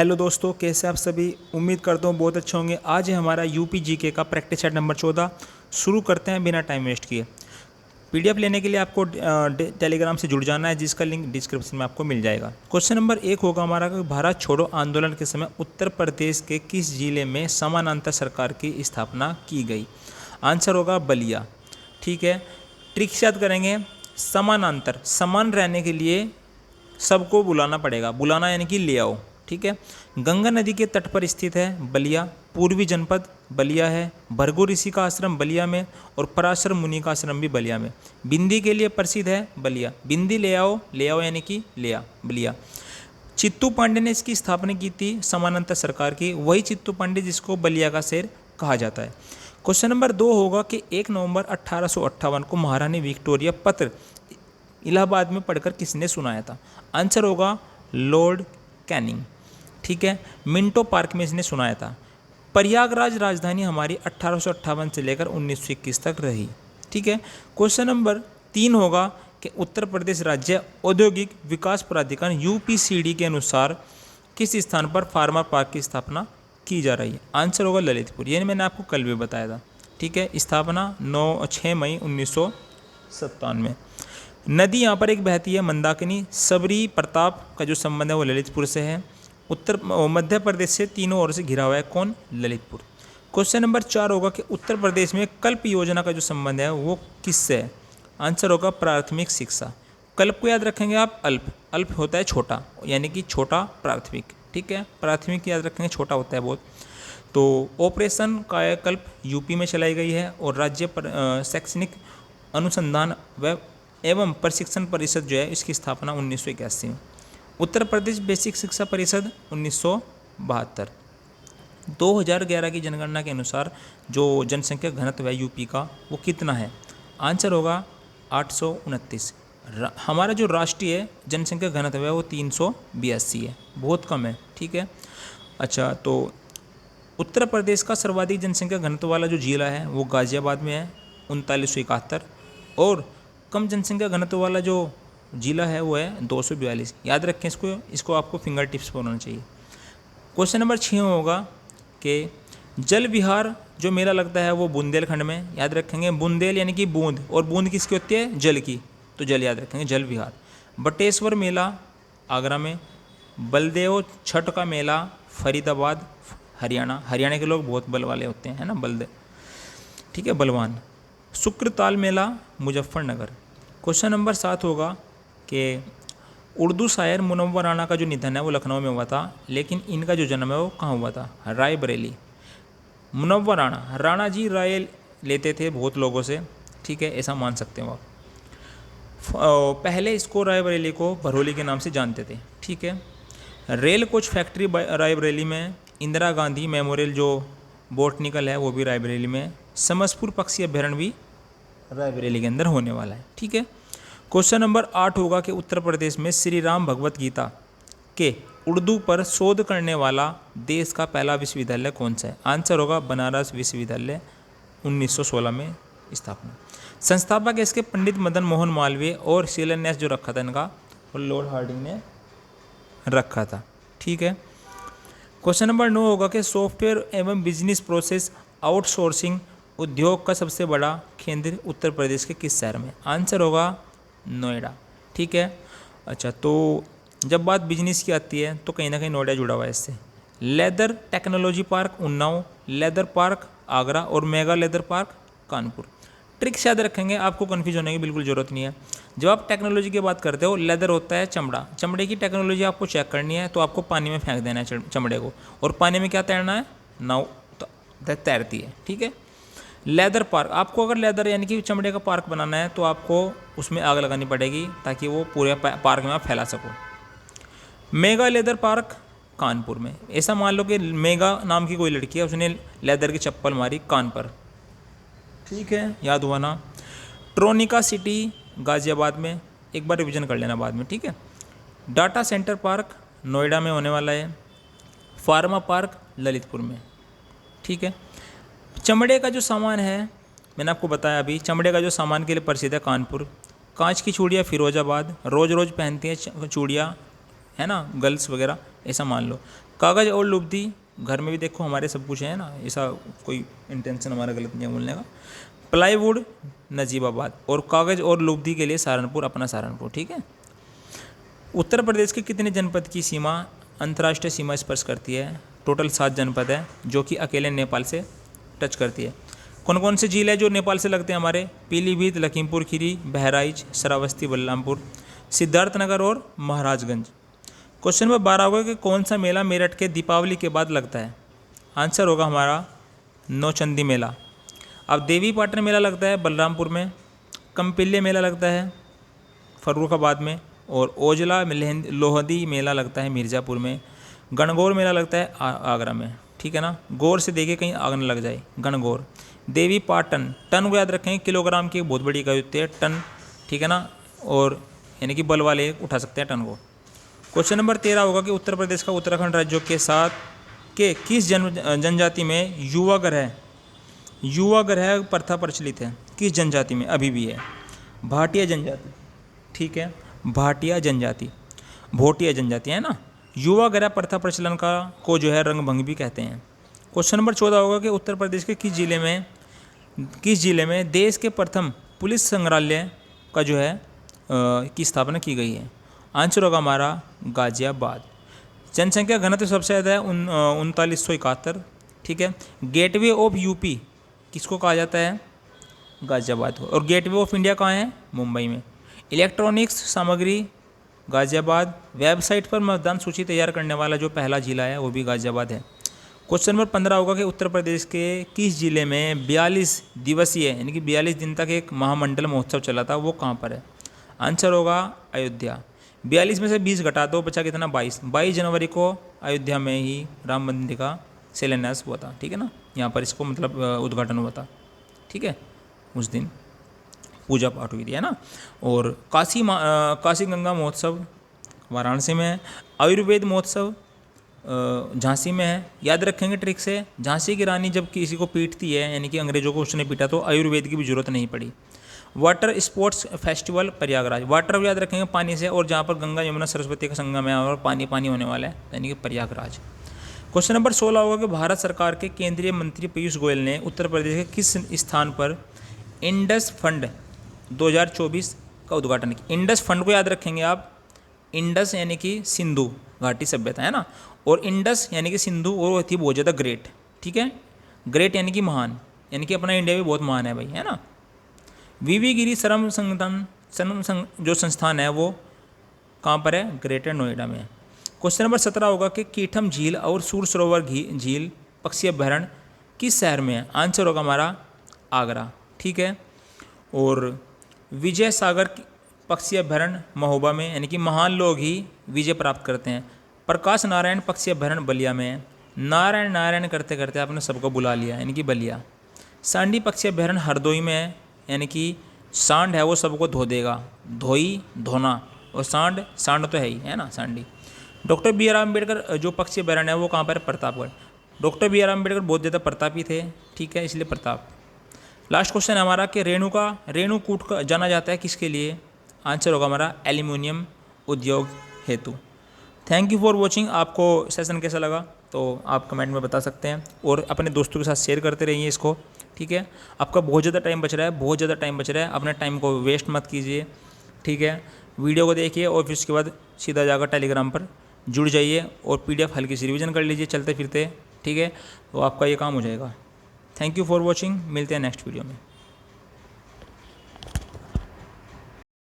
Hello दोस्तों, कैसे आप सभी। उम्मीद करता हूँ बहुत अच्छे होंगे। आज है हमारा यूपी जीके का प्रैक्टिस सेट नंबर 14। शुरू करते हैं बिना टाइम वेस्ट किए। पीडीएफ लेने के लिए आपको टेलीग्राम से जुड़ जाना है, जिसका लिंक डिस्क्रिप्शन में आपको मिल जाएगा। क्वेश्चन नंबर 1 होगा हमारा कि भारत छोड़ो आंदोलन के समय उत्तर प्रदेश के किस जिले में समानांतर सरकार की स्थापना की गई। आंसर होगा बलिया। ठीक है, ट्रिक्स याद करेंगे। समानांतर, समान रहने के लिए सबको बुलाना पड़ेगा। बुलाना यानी कि ले आओ। ठीक है, गंगा नदी के तट पर स्थित है बलिया। पूर्वी जनपद बलिया है। भृगु ऋषि का आश्रम बलिया में और पराशर मुनि का आश्रम भी बलिया में। बिंदी के लिए प्रसिद्ध है बलिया। बिंदी ले आओ यानी कि ले आ बलिया। चित्तू पांडे ने इसकी स्थापना की थी समानांतर सरकार की। वही चित्तू पांडे जिसको बलिया का शेर कहा जाता है। क्वेश्चन नंबर 2 होगा कि 1 नवंबर 1858 को महारानी विक्टोरिया पत्र इलाहाबाद में पढ़कर किसने सुनाया था। आंसर होगा लॉर्ड कैनिंग। ठीक है, मिंटो पार्क में इसने सुनाया था। प्रयागराज राजधानी हमारी 1858 से लेकर 1921 तक रही। ठीक है, क्वेश्चन नंबर 3 होगा कि उत्तर प्रदेश राज्य औद्योगिक विकास प्राधिकरण यूपीसीडी के अनुसार किस स्थान पर फार्मर पार्क की स्थापना की जा रही है। आंसर होगा ललितपुर। ये मैंने आपको कल भी बताया था। ठीक है, स्थापना 6 मई 1997। नदी यहाँ पर एक बहती है मंदाकिनी। सबरी प्रताप का जो संबंध है वो ललितपुर से है। मध्य प्रदेश से तीनों ओर से घिरा हुआ है कौन, ललितपुर। क्वेश्चन नंबर 4 होगा कि उत्तर प्रदेश में कल्प योजना का जो संबंध है वो किससे है। आंसर होगा प्राथमिक शिक्षा। कल्प को याद रखेंगे आप, अल्प होता है छोटा, यानी कि छोटा प्राथमिक। ठीक है, प्राथमिक याद रखेंगे, छोटा होता है बहुत। तो ऑपरेशन कायाकल्प यूपी में चलाई गई है और राज्य शैक्षणिक अनुसंधान व एवं प्रशिक्षण परिषद जो है इसकी स्थापना 1981 में। उत्तर प्रदेश बेसिक शिक्षा परिषद 1972। 2011 की जनगणना के अनुसार जो जनसंख्या घनत्व है यूपी का वो कितना है। आंसर होगा 829। हमारा जो राष्ट्रीय जनसंख्या घनत्व है वो 382 है, बहुत कम है। ठीक है, अच्छा, तो उत्तर प्रदेश का सर्वाधिक जनसंख्या घनत्व वाला जो जिला है वो गाजियाबाद में है 3971। और कम जनसंख्या घनत्व वाला जो जिला है वो है 242। याद रखें इसको आपको फिंगर टिप्स पर होना चाहिए। क्वेश्चन नंबर 6 होगा कि जल विहार जो मेला लगता है वो बुंदेलखंड में। याद रखेंगे बुंदेल यानी कि बूंद, और बूंद किसकी होती है, जल की, तो जल याद रखेंगे, जल विहार। बटेश्वर मेला आगरा में। बलदेव छठ का मेला फरीदाबाद हरियाणा के लोग बहुत बल वाले होते हैं, है ना, बलदेव। ठीक है, बलवान। शुक्रताल मेला मुजफ्फरनगर। क्वेश्चन नंबर 7 होगा कि उर्दू शायर मुनव्वर राणा का जो निधन है वो लखनऊ में हुआ था, लेकिन इनका जो जन्म है वो कहाँ हुआ था, रायबरेली। मुनव्वर राणा जी राय लेते थे बहुत लोगों से। ठीक है, ऐसा मान सकते हो आप। पहले इसको रायबरेली को भरोली के नाम से जानते थे। ठीक है, रेल कोच फैक्ट्री रायबरेली में। इंदिरा गांधी मेमोरियल जो बोटनिकल है वो भी रायबरेली में। समसपुर पक्षी अभ्यारण्य भी रायबरेली के अंदर होने वाला है। ठीक है, क्वेश्चन नंबर 8 होगा कि उत्तर प्रदेश में श्री राम भगवत गीता के उर्दू पर शोध करने वाला देश का पहला विश्वविद्यालय कौन सा है। आंसर होगा बनारस विश्वविद्यालय, 1916 में स्थापना। संस्थापक इसके पंडित मदन मोहन मालवीय और शिलान्यास जो रखा था इनका और लॉर्ड हार्डिंग ने रखा था। ठीक है, क्वेश्चन नंबर 9 होगा कि सॉफ्टवेयर एवं बिजनेस प्रोसेस आउटसोर्सिंग उद्योग का सबसे बड़ा केंद्र उत्तर प्रदेश के किस शहर में। आंसर होगा नोएडा। ठीक है, अच्छा, तो जब बात बिजनेस की आती है तो कहीं ना कहीं नोएडा जुड़ा हुआ है इससे। Leather technology park Unnao, leather park Agra और mega leather park Kanpur. Tricks याद रखेंगे, आपको कन्फ्यूज होने की बिल्कुल ज़रूरत नहीं है। जब आप टेक्नोलॉजी की बात करते हो, लेदर होता है चमड़ा, चमड़े की टेक्नोलॉजी आपको चेक करनी है तो आपको पानी में फेंक देना है चमड़े को, और पानी में क्या तैरना है, नाव तैरती है। ठीक है, लेदर पार्क, आपको अगर लेदर यानी कि चमड़े का पार्क बनाना है तो आपको उसमें आग लगानी पड़ेगी ताकि वो पूरे पार्क में आप फैला सको। मेगा लेदर पार्क कानपुर में। ऐसा मान लो कि मेगा नाम की कोई लड़की है, उसने लेदर की चप्पल मारी कान पर। ठीक है, याद हुआ ना। ट्रोनिका सिटी गाजियाबाद में, एक बार रिवीजन कर लेना बाद में। ठीक है, डाटा सेंटर पार्क नोएडा में होने वाला है। फार्मा पार्क ललितपुर में। ठीक है, चमड़े का जो सामान है मैंने आपको बताया अभी, चमड़े का जो सामान के लिए प्रसिद्ध है कानपुर। कांच की चूड़ियाँ फिरोजाबाद, रोज़ रोज़ पहनती हैं चूड़ियाँ, है ना, गर्ल्स वगैरह, ऐसा मान लो। कागज़ और लुब्धी, घर में भी देखो हमारे सब कुछ है ना, ऐसा कोई इंटेंशन हमारा गलत नहीं है बोलने का। प्लाईवुड नजीबाबाद, और कागज़ और लुब्धी के लिए सहारनपुर, अपना सहारनपुर, ठीक है। उत्तर प्रदेश के कितने जनपद की सीमा अंतर्राष्ट्रीय सीमा स्पर्श करती है? टोटल 7 जनपद है, जो कि अकेले नेपाल से टच करती है। कौन कौन से झील है जो नेपाल से लगते हैं हमारे? पीलीभीत, लखीमपुर खीरी, बहराइच, श्रावस्ती, बलरामपुर, सिद्धार्थनगर और महाराजगंज। क्वेश्चन नंबर 12 होगा कि कौन सा मेला मेरठ के दीपावली के बाद लगता है? आंसर होगा हमारा नौचंदी मेला। अब देवी पाटन मेला लगता है बलरामपुर में, कंपिल्य मेला लगता है फर्रुखाबाद में, और ओजला लोहदी मेला लगता है मिर्ज़ापुर में, गणगौर मेला लगता है आगरा में, ठीक है ना। गौर से देखिए कहीं आग न लग जाए, गणगौर। देवी पाटन, टन को याद रखेंगे, किलोग्राम की एक बहुत बड़ी इकाई होती है टन, ठीक है ना, और यानी कि बल वाले उठा सकते हैं टन को। क्वेश्चन नंबर 13 होगा कि उत्तर प्रदेश का उत्तराखंड राज्यों के साथ के किस जनजाति में युवा ग्रह प्रथा प्रचलित है? किस जनजाति में अभी भी है? भाटिया जनजाति, ठीक है, भाटिया जनजाति, भोटिया जनजाति है ना। युवा ग्रह प्रथा प्रचलन का को जो है रंगभंग भी कहते हैं। क्वेश्चन नंबर 14 होगा कि उत्तर प्रदेश के किस जिले में देश के प्रथम पुलिस संग्रहालय का जो है की स्थापना की गई है? आंसर होगा हमारा गाजियाबाद। जनसंख्या घनत्व सबसे ज़्यादा है 3971, ठीक है। गेटवे ऑफ यूपी किसको कहा जाता है? गाजियाबाद को। और गेटवे ऑफ इंडिया कहाँ है? मुंबई में। इलेक्ट्रॉनिक्स सामग्री गाजियाबाद। वेबसाइट पर मतदान सूची तैयार करने वाला जो पहला जिला है वो भी गाजियाबाद है। क्वेश्चन नंबर 15 होगा कि उत्तर प्रदेश के किस जिले में 42 दिवसीय यानी कि 42 दिन तक एक महामंडल महोत्सव चला था, वो कहाँ पर है? आंसर होगा अयोध्या। 42 में से 20 घटा दो, बचा कितना? 22 जनवरी को अयोध्या में ही राम मंदिर का शिलान्यास हुआ था, ठीक है ना। यहाँ पर इसको मतलब उद्घाटन हुआ था, ठीक है। उस दिन पूजा पाठ हुई थी, है ना। और काशी गंगा महोत्सव वाराणसी में है। आयुर्वेद महोत्सव झांसी में है। याद रखेंगे ट्रिक से, झांसी की रानी जब किसी को पीटती है यानी कि अंग्रेजों को उसने पीटा तो आयुर्वेद की भी जरूरत नहीं पड़ी। Water sports festival Prayagraj. Water याद रखेंगे पानी से, और जहाँ पर गंगा यमुना सरस्वती का संगम है और पानी होने वाला है यानी कि प्रयागराज। क्वेश्चन नंबर 16 होगा कि भारत सरकार के केंद्रीय मंत्री पीयूष गोयल ने उत्तर प्रदेश के किस स्थान पर इंडस फंड 2024 का उद्घाटन किया? इंडस फंड को याद रखेंगे आप, इंडस यानी कि सिंधु घाटी सभ्यता है ना, और इंडस यानी कि सिंधु, और वो थी बहुत ज़्यादा ग्रेट, ठीक है। ग्रेट यानी कि महान, यानी कि अपना इंडिया भी बहुत महान है भाई, है ना। वीवी गिरी श्रम जो संस्थान है वो कहाँ पर है? ग्रेटर नोएडा में है। क्वेश्चन नंबर 17 होगा कि कीठम झील और सूर सरोवर झील पक्षी अभ्यारण्य किस शहर में है? आंसर होगा हमारा आगरा, ठीक है। और विजय सागर पक्षी अभ्यारण्य महोबा में, यानी कि महान लोग ही विजय प्राप्त करते हैं। प्रकाश नारायण पक्षी अभ्यारण्य बलिया में है। नारायण नारायण करते करते आपने सबको बुला लिया यानी कि बलिया। सांडी पक्षी अभ्यारण्य हरदोई में है, यानी कि सांड है वो सबको धो देगा, धोई धोना, और सांड तो है ही, है ना, Sandi. Doctor B R Ambedkar जो पक्षी अभ्यारण्य है वो कहाँ पर? Pratapgarh. Doctor B R Ambedkar बहुत ज़्यादा प्रतापी थे, ठीक है, इसलिए प्रताप। लास्ट क्वेश्चन है हमारा कि रेणुकूट का जाना जाता है किसके लिए? आंसर होगा हमारा एल्यूमिनियम उद्योग हेतु। Thank you for watching. आपको सेशन कैसा लगा तो आप कमेंट में बता सकते हैं, और अपने दोस्तों के साथ शेयर करते रहिए इसको, ठीक है। आपका बहुत ज़्यादा टाइम बच रहा है, अपने टाइम को वेस्ट मत कीजिए, ठीक है। वीडियो को देखिए और फिर उसके बाद सीधा जाकर टेलीग्राम पर जुड़ जाइए और PDF हल्की सी रिविज़न कर लीजिए चलते फिरते, ठीक है, तो आपका ये काम हो जाएगा। थैंक यू फॉर वॉचिंग, मिलते हैं नेक्स्ट वीडियो में।